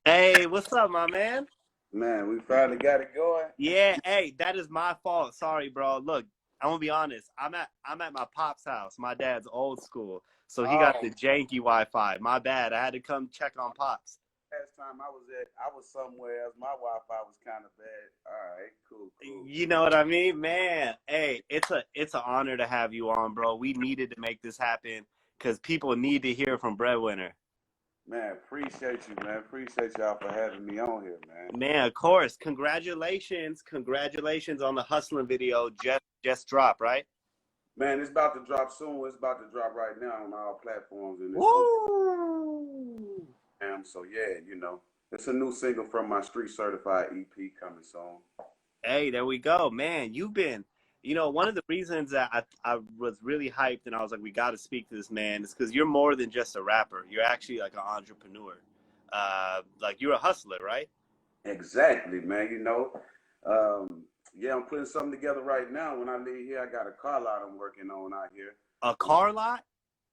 Hey, what's up, my man? Man, we finally got it going. Yeah, hey, that is my fault. Sorry, bro. Look, I'm gonna be honest. I'm at my pop's house. My dad's old school, so he got Oh, the janky Wi-Fi. My bad. I had to come check on pops. last time I was somewhere else. My Wi-Fi was kind of bad. All right, cool, cool. You know what I mean, man? Hey, it's an honor to have you on, bro. We needed to make this happen because people need to hear from Breadwinner. Man, appreciate you, man. Appreciate y'all for having me on here, man. Man, of course. Congratulations on the hustling video just dropped, right? Man, it's about to drop soon. It's about to drop right now on all platforms, and it's so Woo! damn. So yeah, it's a new single from my Street Certified EP coming soon. Hey, there we go, man. One of the reasons that I was really hyped and I was like, we got to speak to this man is because you're more than just a rapper. You're actually like an entrepreneur. Like you're a hustler, right? Exactly, man. Yeah, I'm putting something together right now. When I leave here, I got a car lot I'm working on out here. A car lot?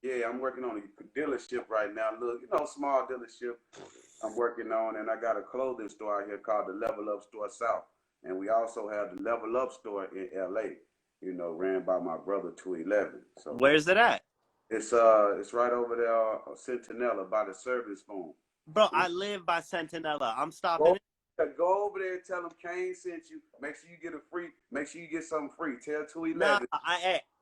Yeah, I'm working on a dealership right now. Look, small dealership I'm working on, and I got a clothing store out here called the Level Up Store South, and we also have the Level Up Store in LA. Ran by my brother 211. So Where's it at? it's right over there, Centinela by the service phone. Bro, I live by Centinela. I'm stopping Go, it. go over there and tell them Kane sent you. Make sure you get a free. Make sure you get something free. Tell Nah, 211.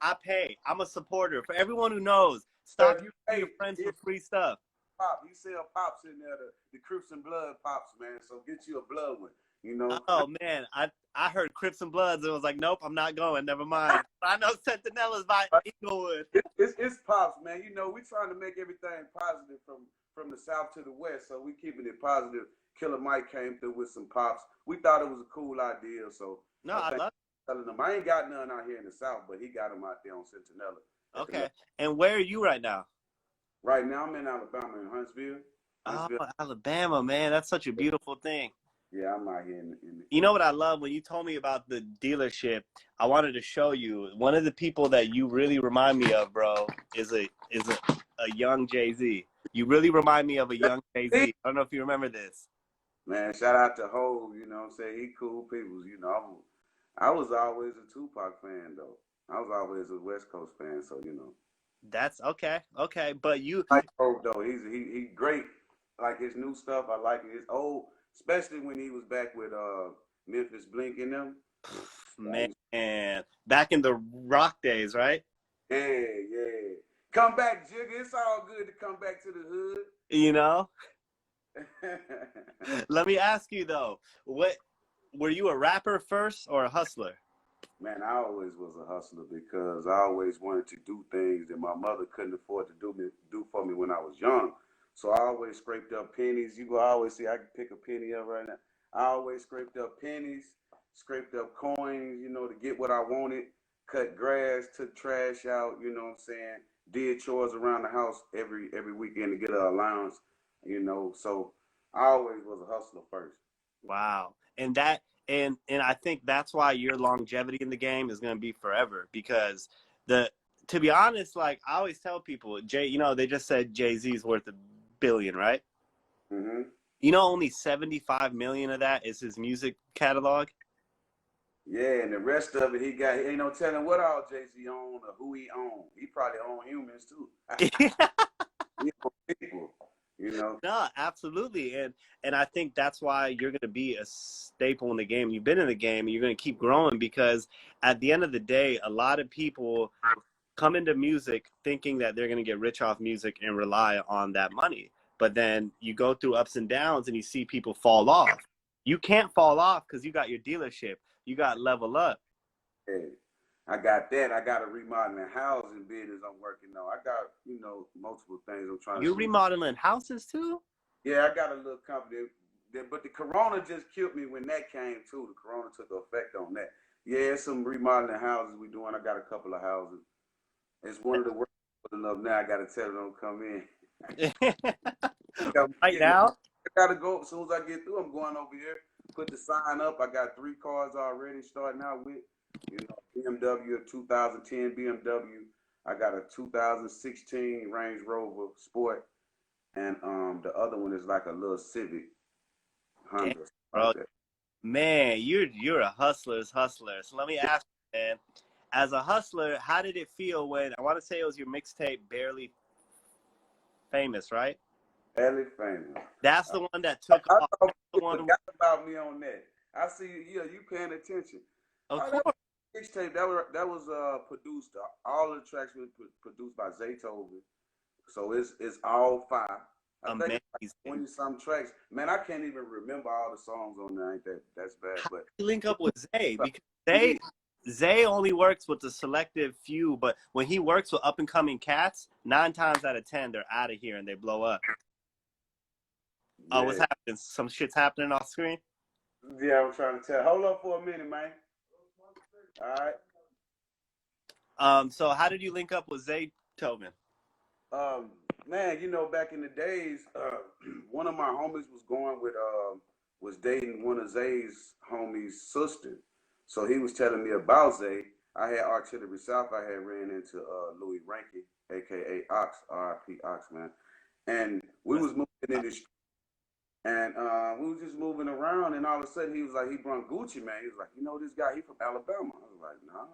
I pay. I'm a supporter. For everyone who knows, So stop if you giving your pay, friends yeah, for free stuff. pop. He sell pops in there, the Crips and Blood pops, man. So get you a blood one. You know, Oh man, I heard Crips and Bloods and was like, nope, I'm not going. Never mind. I know Centinela's by Inglewood. it's pops, man. We trying to make everything positive from the south to the west. So we keeping it positive. Killer Mike came through with some pops. We thought it was a cool idea. So No, I I think love telling them I ain't got none out here in the south, but he got them out there on Centinela. it. Okay. And where are you right now? Right now, I'm in Alabama, in Huntsville. Oh, Huntsville. Alabama, man. That's such a beautiful thing. Yeah, I'm out here in You know what I love? When you told me about the dealership, I wanted to show you. One of the people that you really remind me of, bro, is a young Jay-Z. You really remind me of a young Jay-Z. I don't know if you remember this. Man, shout out to Hov, what I'm saying? He cool people, I was always a Tupac fan, though. I was always a West Coast fan, so. That's okay. Okay, but you I like Hov, though. He great. Like his new stuff, I like his old, especially when he was back with Memphis Blink in them. man, back in the rock days, right? Yeah, yeah. Come back, Jigga. It's all good to come back to the You know? hood. Let me ask you though, what were you a rapper first or a hustler? Man, I always was a hustler because I always wanted to do things that my mother couldn't afford to do for me when I was young. So I always scraped up pennies. You will always see I can pick a penny up right now. I always scraped up pennies, scraped up coins, to get what I wanted. Cut grass, took trash out, what I'm saying? Did chores around the house every weekend to get an allowance. So I always was a hustler first. Wow. And I think that's why your longevity in the game is going to be forever because the to be honest, like I always tell people, they just said Jay-Z's worth $1 billion, right? Mm-hmm. Only 75 million of that is his music catalog. Yeah, and the rest of it, he got. Ain't no telling what all Jay Z own or who he own. He probably own humans too. He own people. No, absolutely. And I think that's why you're going to be a staple in the game. You've been in the game and you're going to keep growing because at the end of the day, a lot of people come into music thinking that they're going to get rich off music and rely on that money. But then you go through ups and downs and you see people fall off. You can't fall off because you got your dealership. You got level up. Hey, I got that. I got a remodeling housing business I'm working on. I got multiple things I'm trying to You're do. remodeling houses too? Yeah, I got a little company. But the corona just killed me when that came too. The corona took effect on that. Yeah, some remodeling houses we doing. I got a couple of houses. It's one of the worst enough now. I got to tell them don't come in. Right now? I gotta go. As soon as I get through, I'm going over here. Put the sign up. I got 3 cars already starting out with. BMW, a 2010 BMW. I got a 2016 Range Rover Sport, and the other one is like a little Civic. Damn, Honda bro. like that. Man, you're a hustler's hustler. So let me ask you, man, as a hustler, how did it feel when I want to say it was your mixtape Barely Famous, right? Barely famous. That's the one that took I off. thought The you one, forgot about me on that. I see you. Yeah, you paying attention. of Oh, that course, mixtape that was produced. All the tracks were produced by Zaytoven. So it's all five. I think it's like amazing. 20 some tracks. Man, I can't even remember all the songs on there. Ain't that's bad. How But do you link up with Zay? about Because 20. Zay only works with the selective few, but when he works with up and coming cats, 9 times out of 10 they're out of here and they blow up. Oh, what's Yeah. happening? Some shit's happening off screen. Yeah, I'm trying to tell. Hold up for a minute, man. All right. So how did you link up with Zaytoven? Um, Man, back in the days, one of my homies was going with was dating one of Zay's homies' sister. So he was telling me about Zay. I had Artillery South. I had ran into Louis Rankin, aka Ox, R.I.P. Ox, man. And we What's was moving in the street, and we was just moving around, and all of a sudden he was like, he brought Gucci, man. He was like, this guy, he from Alabama. I was like, nah.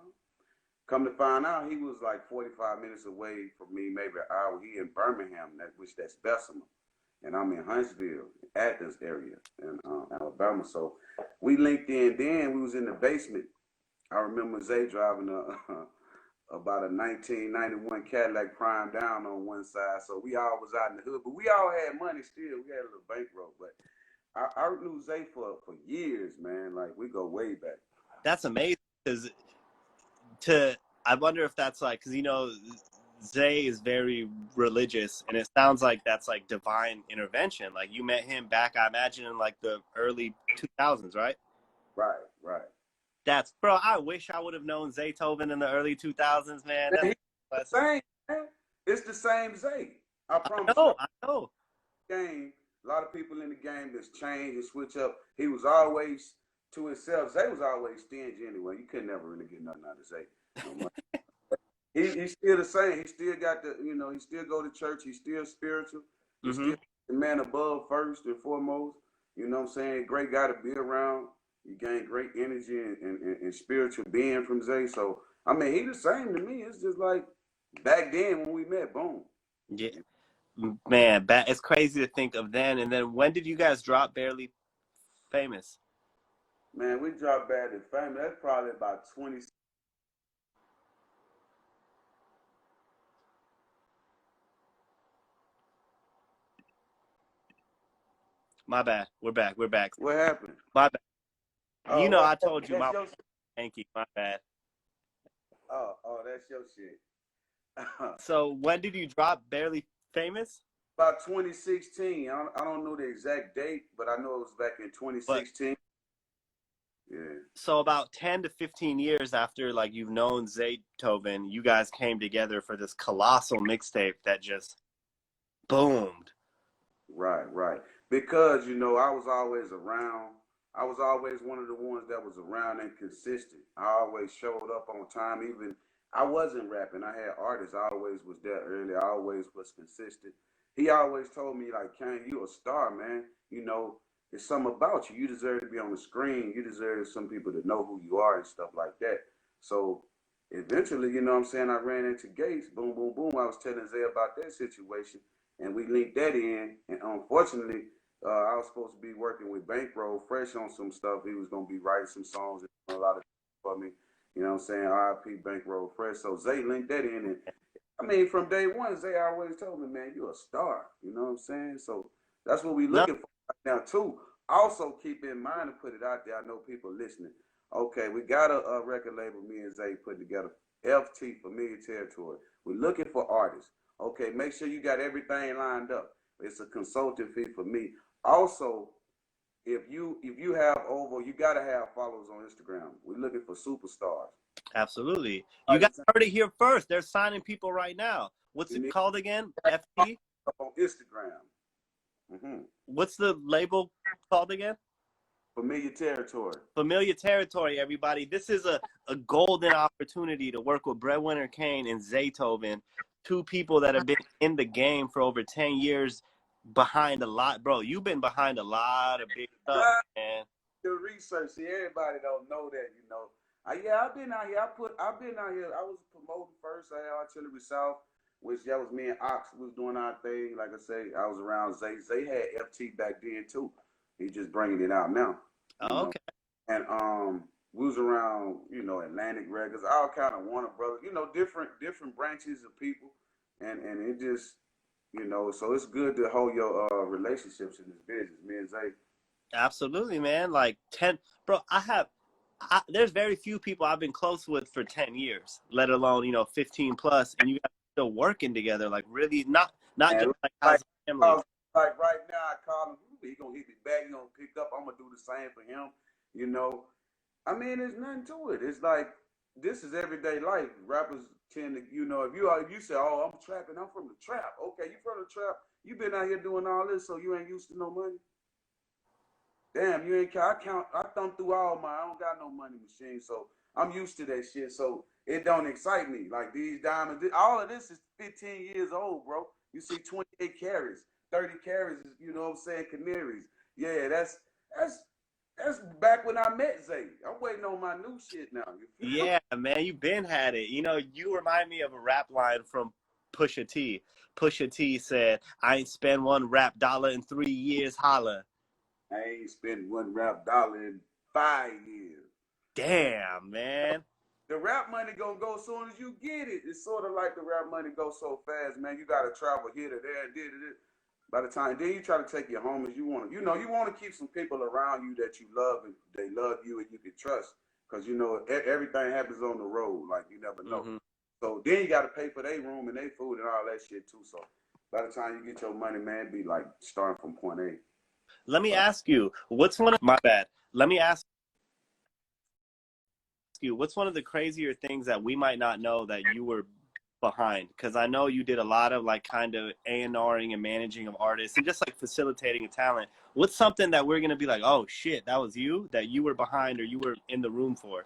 Come to find out, he was like 45 minutes away from me, maybe an hour. He in Birmingham, that's Bessemer, and I'm in Huntsville, Athens area in Alabama. So we linked in. Then we was in the basement. I remember Zay driving about a 1991 Cadillac Prime Down on one side. So we all was out in the hood, but we all had money still. We had a little bankroll, but I knew Zay for years, man. Like we go way back. That's amazing because to I wonder if that's like because Zay is very religious and it sounds like that's like divine intervention. Like you met him back, I imagine, in like the early 2000s, right? Right, right. That's bro. I wish I would have known Zaytoven in the early 2000s, man. That's Man, a blessing. same, man. It's the same Zay. I I promise you. know, I know. Game. A lot of people in the game that's change and switch up. He was always to himself. Zay was always stingy anyway. You could never really get nothing out of Zay. No money. He's still the same. He still got he still go to church. He's still spiritual. He's Mm-hmm. still the man above first and foremost. You know what I'm saying? Great guy to be around. You gain great energy and spiritual being from Zay. So I mean, he the same to me. It's just like back then when we met. Boom. Yeah, man. It's crazy to think of then. And then when did you guys drop Barely Famous? Man, we dropped bad and famous. That's probably about 20. My bad. We're back. We're back. What happened? My bad. Oh, what? I told you That's my your. Yankee. My bad. Oh, that's your shit. So when did you drop Barely Famous? About 2016. I don't know the exact date, but I know it was back in But 2016. Yeah. so about 10 to 15 years after like you've known Zaytoven, you guys came together for this colossal mixtape that just boomed. Right, right. Because I was always around. I was always one of the ones that was around and consistent. I always showed up on time. Even I wasn't rapping. I had artists. I always was there early. I always was consistent. He always told me like, "Kane, you a star, man. It's something about you. You deserve to be on the screen. You deserve some people to know who you are and stuff like that." So eventually, you know what I'm saying, I ran into Gates. Boom, boom, boom. I was telling Zay about that situation and we linked that in. And unfortunately, I was supposed to be working with Bankroll Fresh on some stuff. He was gonna be writing some songs and a lot of for me. You know what I'm saying? R.I.P. Bankroll Fresh. So Zay linked that in, and I mean, from day one, Zay always told me, "Man, you're a star." You know what I'm saying? So that's what we No, looking for right now too. Also, keep in mind and put it out there. I know people listening. Okay, we got a record label. Me and Zay put together. FT Familiar Territory. We're looking for artists. Okay, make sure you got everything lined up. It's a consulting fee for me. Also, if you have over, you gotta have followers on Instagram. We're looking for superstars. absolutely. You guys heard it here first. They're signing people right now. What's You it need called again? to have FT? on Instagram. Mm-hmm. What's the label called again? Familiar Territory. Familiar Territory, everybody. This is a golden opportunity to work with Breadwinner Kane and Zaytoven, two people that have been in the game for over 10 years, behind a lot, bro. You've been behind a lot of big stuff, man. The research. See, everybody don't know that, you know. Yeah, I've been out here. I've been out here. I was promoting first. I had Artillery South, which that was me and Ox was doing our thing. Like I say, I was around Zay. Zay had FT back then too. He just bringing it out now, you Oh, know. okay. And we was around, you know, Atlantic Records, all kind of Warner Brothers, you know, different branches of people, and it just, you know, so it's good to hold your relationships in this business. Me and Zay. Absolutely, man. Like 10, bro. There's very few people I've been close with for 10 years, let alone, 15 plus, and you guys are still working together. Like really, not just And like like, as a family. like right now, I call him. He gonna hit me back. He gonna pick up. I'm gonna do the same for him. You know, I mean, there's nothing to it. It's like this is everyday life. Rappers tend to, you know, if you say, "Oh, I'm trapping. I'm from the trap." Okay, you from the trap. You been out here doing all this, so you ain't used to no money. Damn, you ain't count. I thumb through all my. I don't got no money machine, so I'm used to that shit. So it don't excite me. Like these diamonds, all of this is 15 years old, bro. You see 28 carats, 30 carats. You know what I'm saying? Canaries. Yeah, that's that's back when I met Zay. I'm waiting on my new shit now. Yeah, man, you been had it. You remind me of a rap line from Pusha T. Pusha T said, "I ain't spend one rap dollar in 3 years. Holla." I ain't spent one rap dollar in 5 years. Damn, man. The rap money gonna go as soon as you get it. It's sort of like the rap money goes so fast, man. You gotta travel here to there, did it. By the time then you try to take your homies, you want to keep some people around you that you love and they love you and you can trust, because everything happens on the road. Like you never know. Hmm. So then you got to pay for their room and their food and all that shit too. So by the time you get your money, man, be like starting from point A. Let me But ask you, my bad. Let me ask you, what's one of the crazier things that we might not know that you were behind? Because I know you did a lot of like kind of A&Ring and managing of artists and just like facilitating a talent. What's something that we're gonna be like, oh shit, that was you, that you were behind or you were in the room for?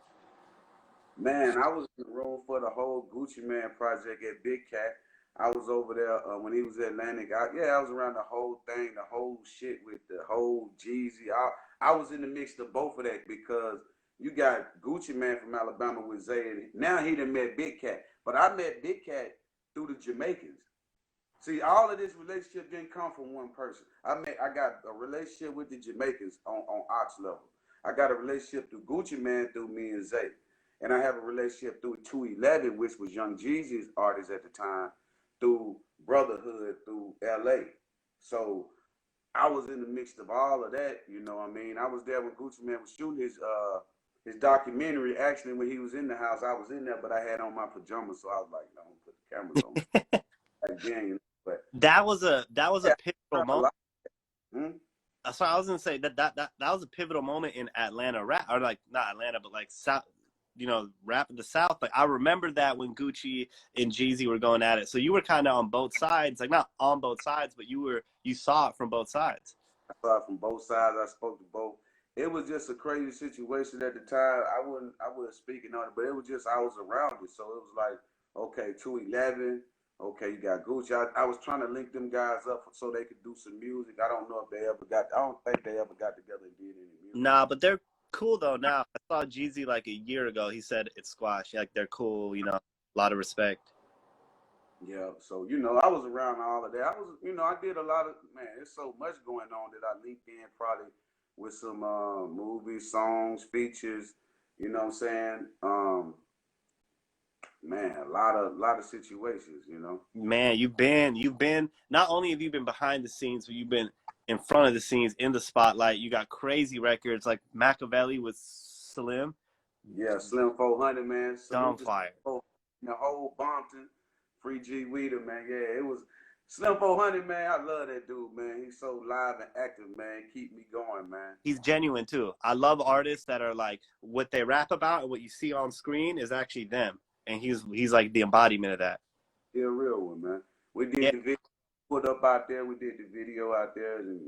man, I was in the room for the whole Gucci Man project at Big Cat. I was over there when he was at Atlantic. I was around the whole thing, the whole shit with the whole Jeezy. I was in the mix of both of that because you got Gucci Man from Alabama with Zay. And now he done met Big Cat. But I met Big Cat through the Jamaicans. See, all of this relationship didn't come from one person. I got a relationship with the Jamaicans on Ox level. I got a relationship through Gucci Man through me and Zay. And I have a relationship through 211, which was Young Jeezy's artist at the time, through Brotherhood, through LA. So I was in the mix of all of that, you know what I mean? I was there when Gucci Man was shooting his documentary. Actually, when he was in the house, I was in there, but I had on my pajamas, so I was like, no, I'm gonna put the cameras on. Like, dang, you know, but That was a yeah, pivotal a moment. lot. Hmm? So I was gonna say that was a pivotal moment in Atlanta rap, or like not Atlanta, but like South, rap in the South. Like I remember that when Gucci and Jeezy were going at it. So you were kind of on both sides, like not on both sides, but you saw it from both sides. I saw it from both sides. I spoke to both. It was just a crazy situation at the time. I wasn't speaking on it, but it was just I was around it. So it was like, okay, 211. Okay, you got Gucci. I was trying to link them guys up so they could do some music. I don't know if they ever got. I don't think they ever got together and did any music. Nah, but they're cool though. Now I saw Jeezy like a year ago. He said it's squash. Like they're cool. A lot of respect. Yeah, so I was around all of that. I did a lot of, man. There's so much going on that I linked in probably with some movies, songs, features. You know what I'm saying? Man, a lot of situations. Man, you've been not only have you been behind the scenes, but you've been in front of the scenes in the spotlight. You got crazy records like Machiavelli with Slim, Yeah, Slim 400, man. dumb Salute to fire. Slim 400, the whole Bompton, Free G Weeder, man. Yeah, it was Slim 400, man. I love that dude, man. He's so live and active, man. Keep me going, man. He's genuine too. I love artists that are like what they rap about and what you see on screen is actually them, and he's like the embodiment of that. He a real one, man. We did Yeah. the video, put up out there. We did the video out there, and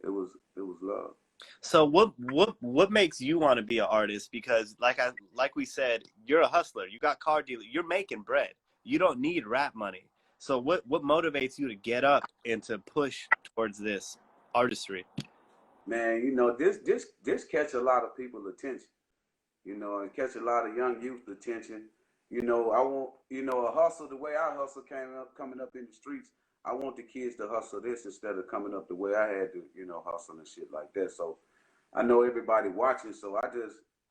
it was love. So what makes you want to be an artist? Because like we said, you're a hustler. You got car dealer. You're making bread. You don't need rap money. So what motivates you to get up and to push towards this artistry? Man, you know, this catch a lot of people's attention. You know, and catch a lot of young youth attention. You know, I want, you know, a hustle the way I hustle coming up in the streets. I want the kids to hustle this instead of coming up the way I had to, you know, hustle and shit like that. So I know everybody watching, so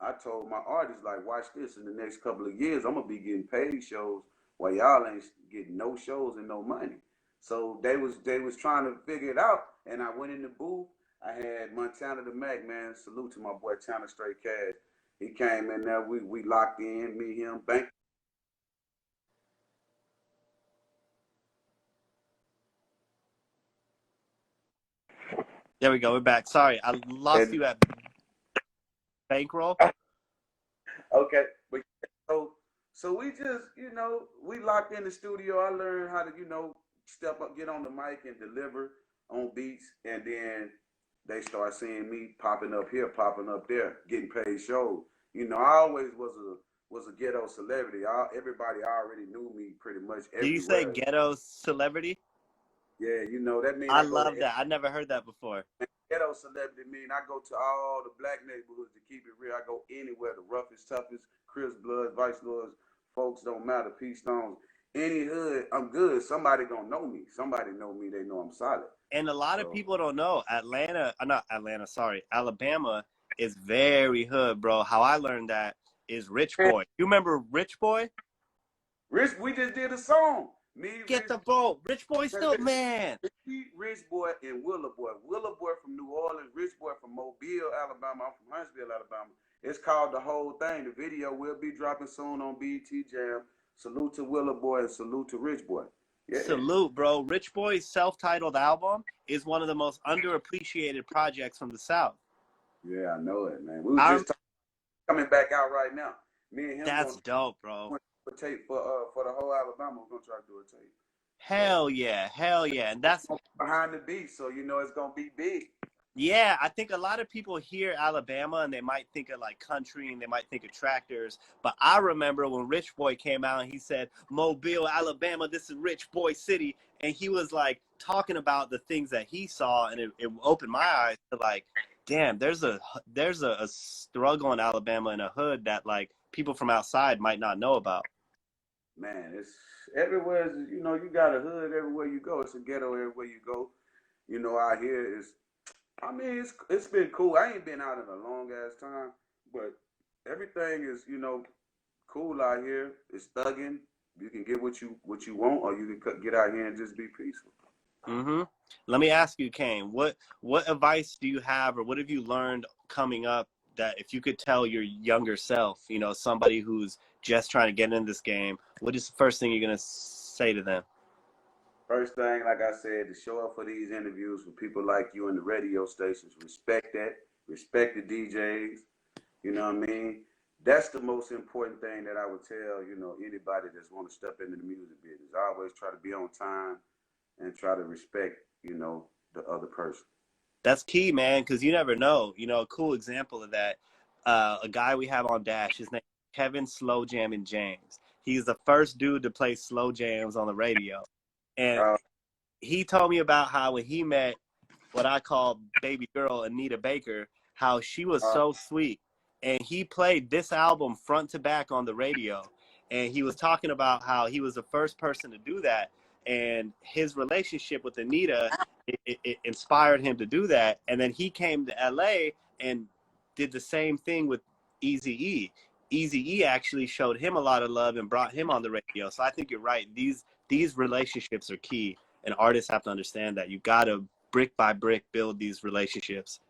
I told my artists, like, watch this. In the next couple of years, I'm gonna be getting paid shows while y'all ain't getting no shows and no money. So they was trying to figure it out, and I went in the booth. I had Montana the Mac, man. Salute to my boy China Straight Cash. He came in there. We locked in. Me, him, bank. There we go. We're back. Sorry, I lost And you at bankroll. okay, but so so we just, you know, we locked in the studio. I learned how to, you know, step up, get on the mic, and deliver on beats, and then they start seeing me popping up here, popping up there, getting paid shows. You know, I always was a ghetto celebrity. Everybody already knew me pretty much Do you say everywhere. ghetto celebrity? Yeah, you know that mean I I go to love that. I never heard that before. ghetto celebrity mean I go to all the black neighborhoods to keep it real. I go anywhere, the roughest, toughest, Crips Bloods, Vice Lords, folks don't matter, Peace Stones. Any hood, I'm good. Somebody gonna know me. Somebody know me, they know I'm solid. And a lot of So people don't know not Atlanta, sorry. Alabama is very hood, bro. How I learned that is Rich man, Boy. You remember Rich Boy? Rich, we just did a song. Me, Get Rich, the boat. Rich Boy still, man. me, Rich Boy, and Willa Boy. Willa Boy from New Orleans, Rich Boy from Mobile, Alabama. I'm from Huntsville, Alabama. It's called The Whole Thing. The video will be dropping soon on BT Jam. Salute to Willa Boy and salute to Rich Boy. Yeah. Salute, bro. Rich Boy's self-titled album is one of the most underappreciated projects from the South. Yeah, I know it, man. We was just coming back out right now. Me and him That's gonna dope, bro. do a tape for the whole Alabama. We're gonna try to do a tape. Hell yeah, hell yeah. And that's Behind the beat, so you know it's gonna be big. yeah, I think a lot of people hear Alabama and they might think of like country and they might think of tractors. But I remember when Rich Boy came out and he said, Mobile, Alabama, this is Rich Boy City. And he was like talking about the things that he saw, and it opened my eyes to like, damn, there's a struggle in Alabama in a hood that like people from outside might not know about. Man, it's everywhere. You know, you got a hood everywhere you go. It's a ghetto everywhere you go. You know, out here is. I mean, it's been cool. I ain't been out in a long ass time, but everything is, you know, cool out here. It's thugging. You can get what you want, or you can get out here and just be peaceful. Mm-hmm. Let me ask you, Kane, what advice do you have, or what have you learned coming up that if you could tell your younger self, you know, somebody who's just trying to get in this game, what is the first thing you're going to say to them? First thing, like I said, to show up for these interviews with people like you in the radio stations, respect that, respect the DJs. You know what I mean? That's the most important thing that I would tell, you know, anybody that's want to step into the music business. I always try to be on time and try to respect, you know, the other person. That's key, man, because you never know. You know, a cool example of that, a guy we have on Dash, his name is Kevin Slow Jammin' James. He's the first dude to play slow jams on the radio. And Uh, he told me about how when he met what I call baby girl Anita Baker, how she was uh, so sweet. And he played this album front to back on the radio. And he was talking about how he was the first person to do that. And his relationship with Anita, it inspired him to do that. And then he came to LA and did the same thing with Eazy-E. Eazy-E actually showed him a lot of love and brought him on the radio. So I think you're right. These relationships are key. And artists have to understand that. You got to brick by brick build these relationships.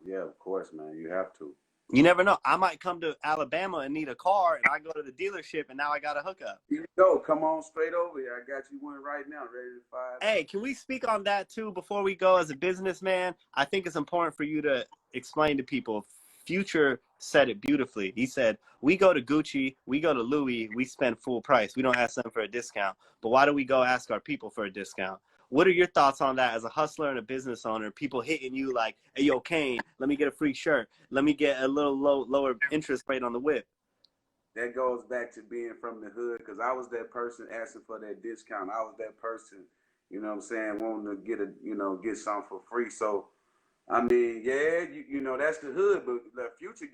yeah, of course, man. You have to. You never know. I might come to Alabama and need a car, and I go to the dealership, and now I got a hookup. Here you go. Come on straight over here. I got you one right now, ready to fire. Hey, can we speak on that too before we go? As a businessman, I think it's important for you to explain to people. Future said it beautifully. He said, we go to Gucci, we go to Louis, we spend full price. We don't ask them for a discount. But why do we go ask our people for a discount? What are your thoughts on that as a hustler and a business owner? People hitting you like, hey, yo, Kane, let me get a free shirt. Let me get a little lower interest rate on the whip. that goes back to being from the hood, because I was that person asking for that discount. I was that person, you know what I'm saying, wanting to get get something for free. So I mean, yeah, that's the hood, but the Future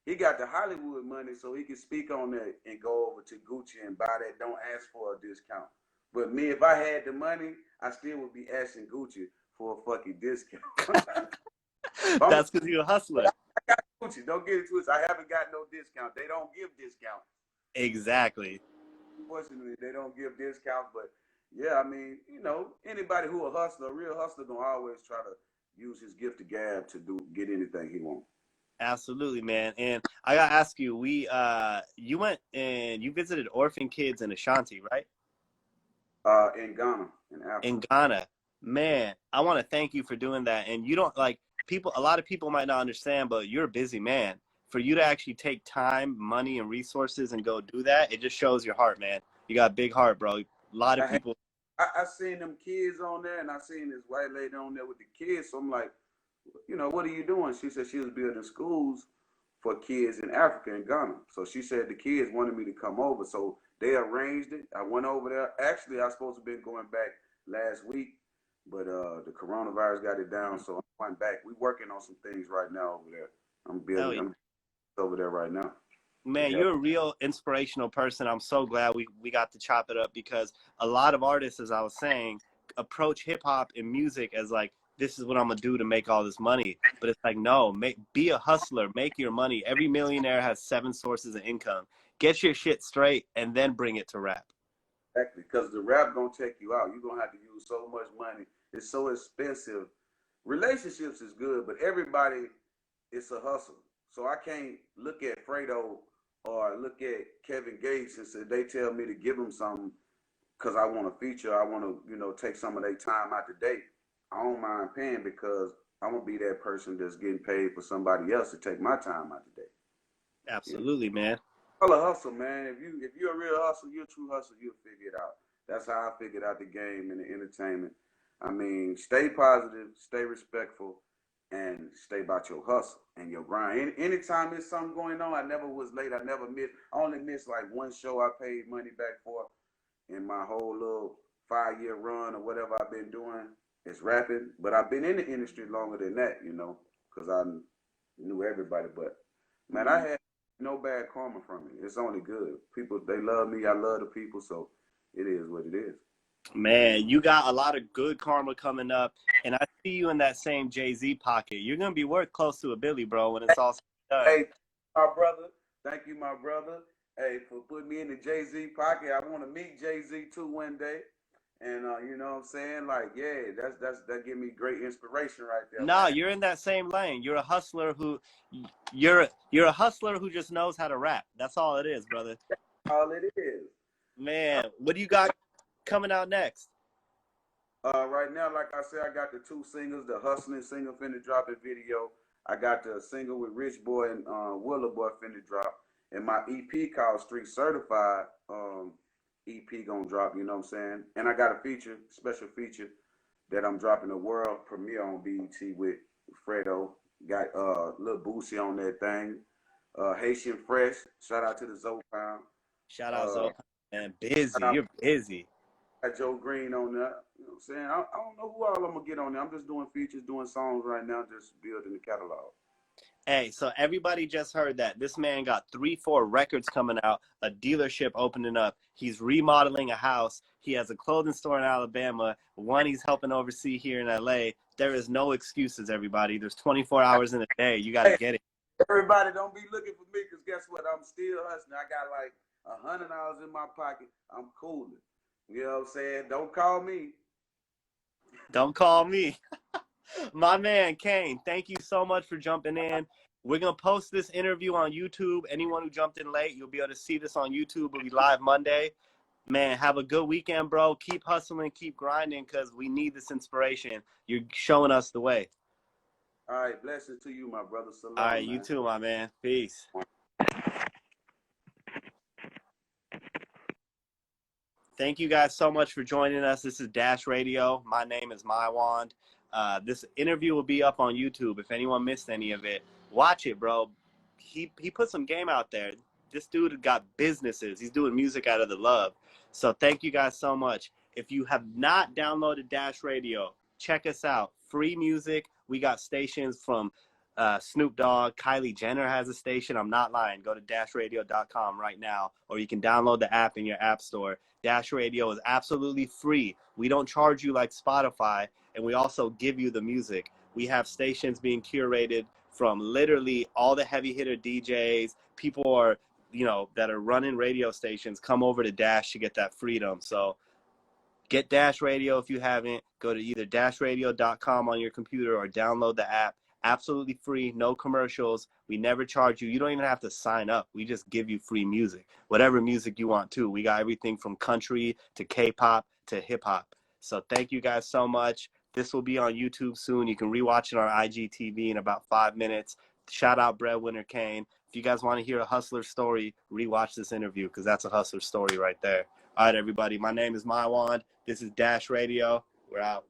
he got the Hollywood money, so he can speak on that and go over to Gucci and buy that. Don't ask for a discount. But me, if I had the money, I still would be asking Gucci for a fucking discount. That's because you're a hustler. I got Gucci. Don't get it twisted. I haven't got no discount. They don't give discounts. Exactly. Fortunately, they don't give discounts. But yeah, I mean, anybody who a hustler, a real hustler, gonna always try to use his gift of gab to get anything he wants. Absolutely, man. And I gotta ask you, you went and you visited orphan kids in Ashanti, right? In Ghana, in Africa. In Ghana. Man, I want to thank you for doing that. And you don't a lot of people might not understand, but you're a busy man. For you to actually take time, money, and resources and go do that, it just shows your heart, man. You got a big heart, bro. A lot of people. I seen them kids on there, and I seen this white lady on there with the kids. So I'm like, what are you doing? She said she was building schools for kids in Africa and Ghana. So she said the kids wanted me to come over. So they arranged it. I went over there. Actually, I was supposed to be going back last week, but the coronavirus got it down. So I went back. We working on some things right now over there. I'm building. I'm over there right now. Man, you're a real inspirational person. I'm so glad we got to chop it up, because a lot of artists, as I was saying, approach hip hop and music as like, this is what I'm gonna do to make all this money. But it's like, no, be a hustler, make your money. Every millionaire has 7 sources of income. Get your shit straight and then bring it to rap. Exactly, because the rap gonna take you out. You're gonna have to use so much money. It's so expensive. Relationships is good, but everybody, it's a hustle. So I can't look at Fredo or look at Kevin Gates and say they tell me to give them something because I want a feature. I want to, take some of their time out the day. I don't mind paying because I'm gonna be that person that's getting paid for somebody else to take my time out the day. Absolutely, man. All a hustle, man. If you're a real hustle, you're a true hustle, you'll figure it out. That's how I figured out the game and the entertainment. I mean, stay positive, stay respectful, and stay about your hustle and your grind. Anytime there's something going on, I never was late. I never missed. I only missed like one show I paid money back for in my whole little 5-year run or whatever I've been doing. It's rapping, but I've been in the industry longer than that, because I knew everybody. But man, I had no bad karma from it. It's only good. People, they love me. I love the people, so it is what it is. Man, you got a lot of good karma coming up, and I see you in that same Jay-Z pocket. You're gonna be worth close to $1 billion, bro, when it's all done. Hey, my brother. Thank you, my brother. Hey, for putting me in the Jay-Z pocket. I want to meet Jay-Z too one day. And you know what I'm saying? Like, yeah, that give me great inspiration right there. No, you're in that same lane. You're a hustler who just knows how to rap. That's all it is, brother. That's all it is. Man, what do you got coming out next? Right now, like I said, I got the 2 singles. The Hustlin single finna drop a video. I got the single with Rich Boy and Willa Boy finna drop. And my EP called Street Certified EP gonna drop, you know what I'm saying? And I got a special feature that I'm dropping a world premiere on BET with Fredo. Got Lil Boosie on that thing. Haitian Fresh. Shout out to the Zaytoven. Shout out Zaytoven, man. Busy. You're busy. Got Joe Green on there. You know what I'm saying? I don't know who all I'm gonna get on there. I'm just doing features, doing songs right now, just building the catalog. Hey, so everybody just heard that. This man got 3-4 records coming out, a dealership opening up. He's remodeling a house. He has a clothing store in Alabama. One he's helping oversee here in LA. There is no excuses, everybody. There's 24 hours in a day. You got to get it. Everybody don't be looking for me, because guess what? I'm still hustling. I got like $100 in my pocket. I'm cooling. You know what I'm saying? Don't call me. Don't call me. My man, Kane, thank you so much for jumping in. We're going to post this interview on YouTube. Anyone who jumped in late, you'll be able to see this on YouTube. We'll be live Monday. Man, have a good weekend, bro. Keep hustling, keep grinding, because we need this inspiration. You're showing us the way. All right, blessings to you, my brother. Salam, all right, man. You too, my man. Peace. Thank you guys so much for joining us. This is Dash Radio. My name is Maiwand. This interview will be up on YouTube. If anyone missed any of it, watch it, bro. He put some game out there. This dude got businesses. He's doing music out of the love. So thank you guys so much. If you have not downloaded Dash Radio, check us out. Free music. We got stations from Snoop Dogg. Kylie Jenner has a station. I'm not lying. Go to dashradio.com right now, or you can download the app in your app store. Dash Radio is absolutely free. We don't charge you like Spotify, and we also give you the music. We have stations being curated from literally all the heavy hitter DJs. People are, that are running radio stations come over to Dash to get that freedom. So get Dash Radio if you haven't. Go to either dashradio.com on your computer or download the app. Absolutely free, no commercials. We never charge you. You don't even have to sign up. We just give you free music, whatever music you want to. We got everything from country to K-pop to hip-hop. So thank you guys so much. This will be on YouTube soon. You can rewatch it on IGTV in about 5 minutes. Shout out Breadwinner Kane. If you guys want to hear a hustler story, rewatch this interview because that's a hustler story right there. All right, everybody. My name is Maiwand. This is Dash Radio. We're out.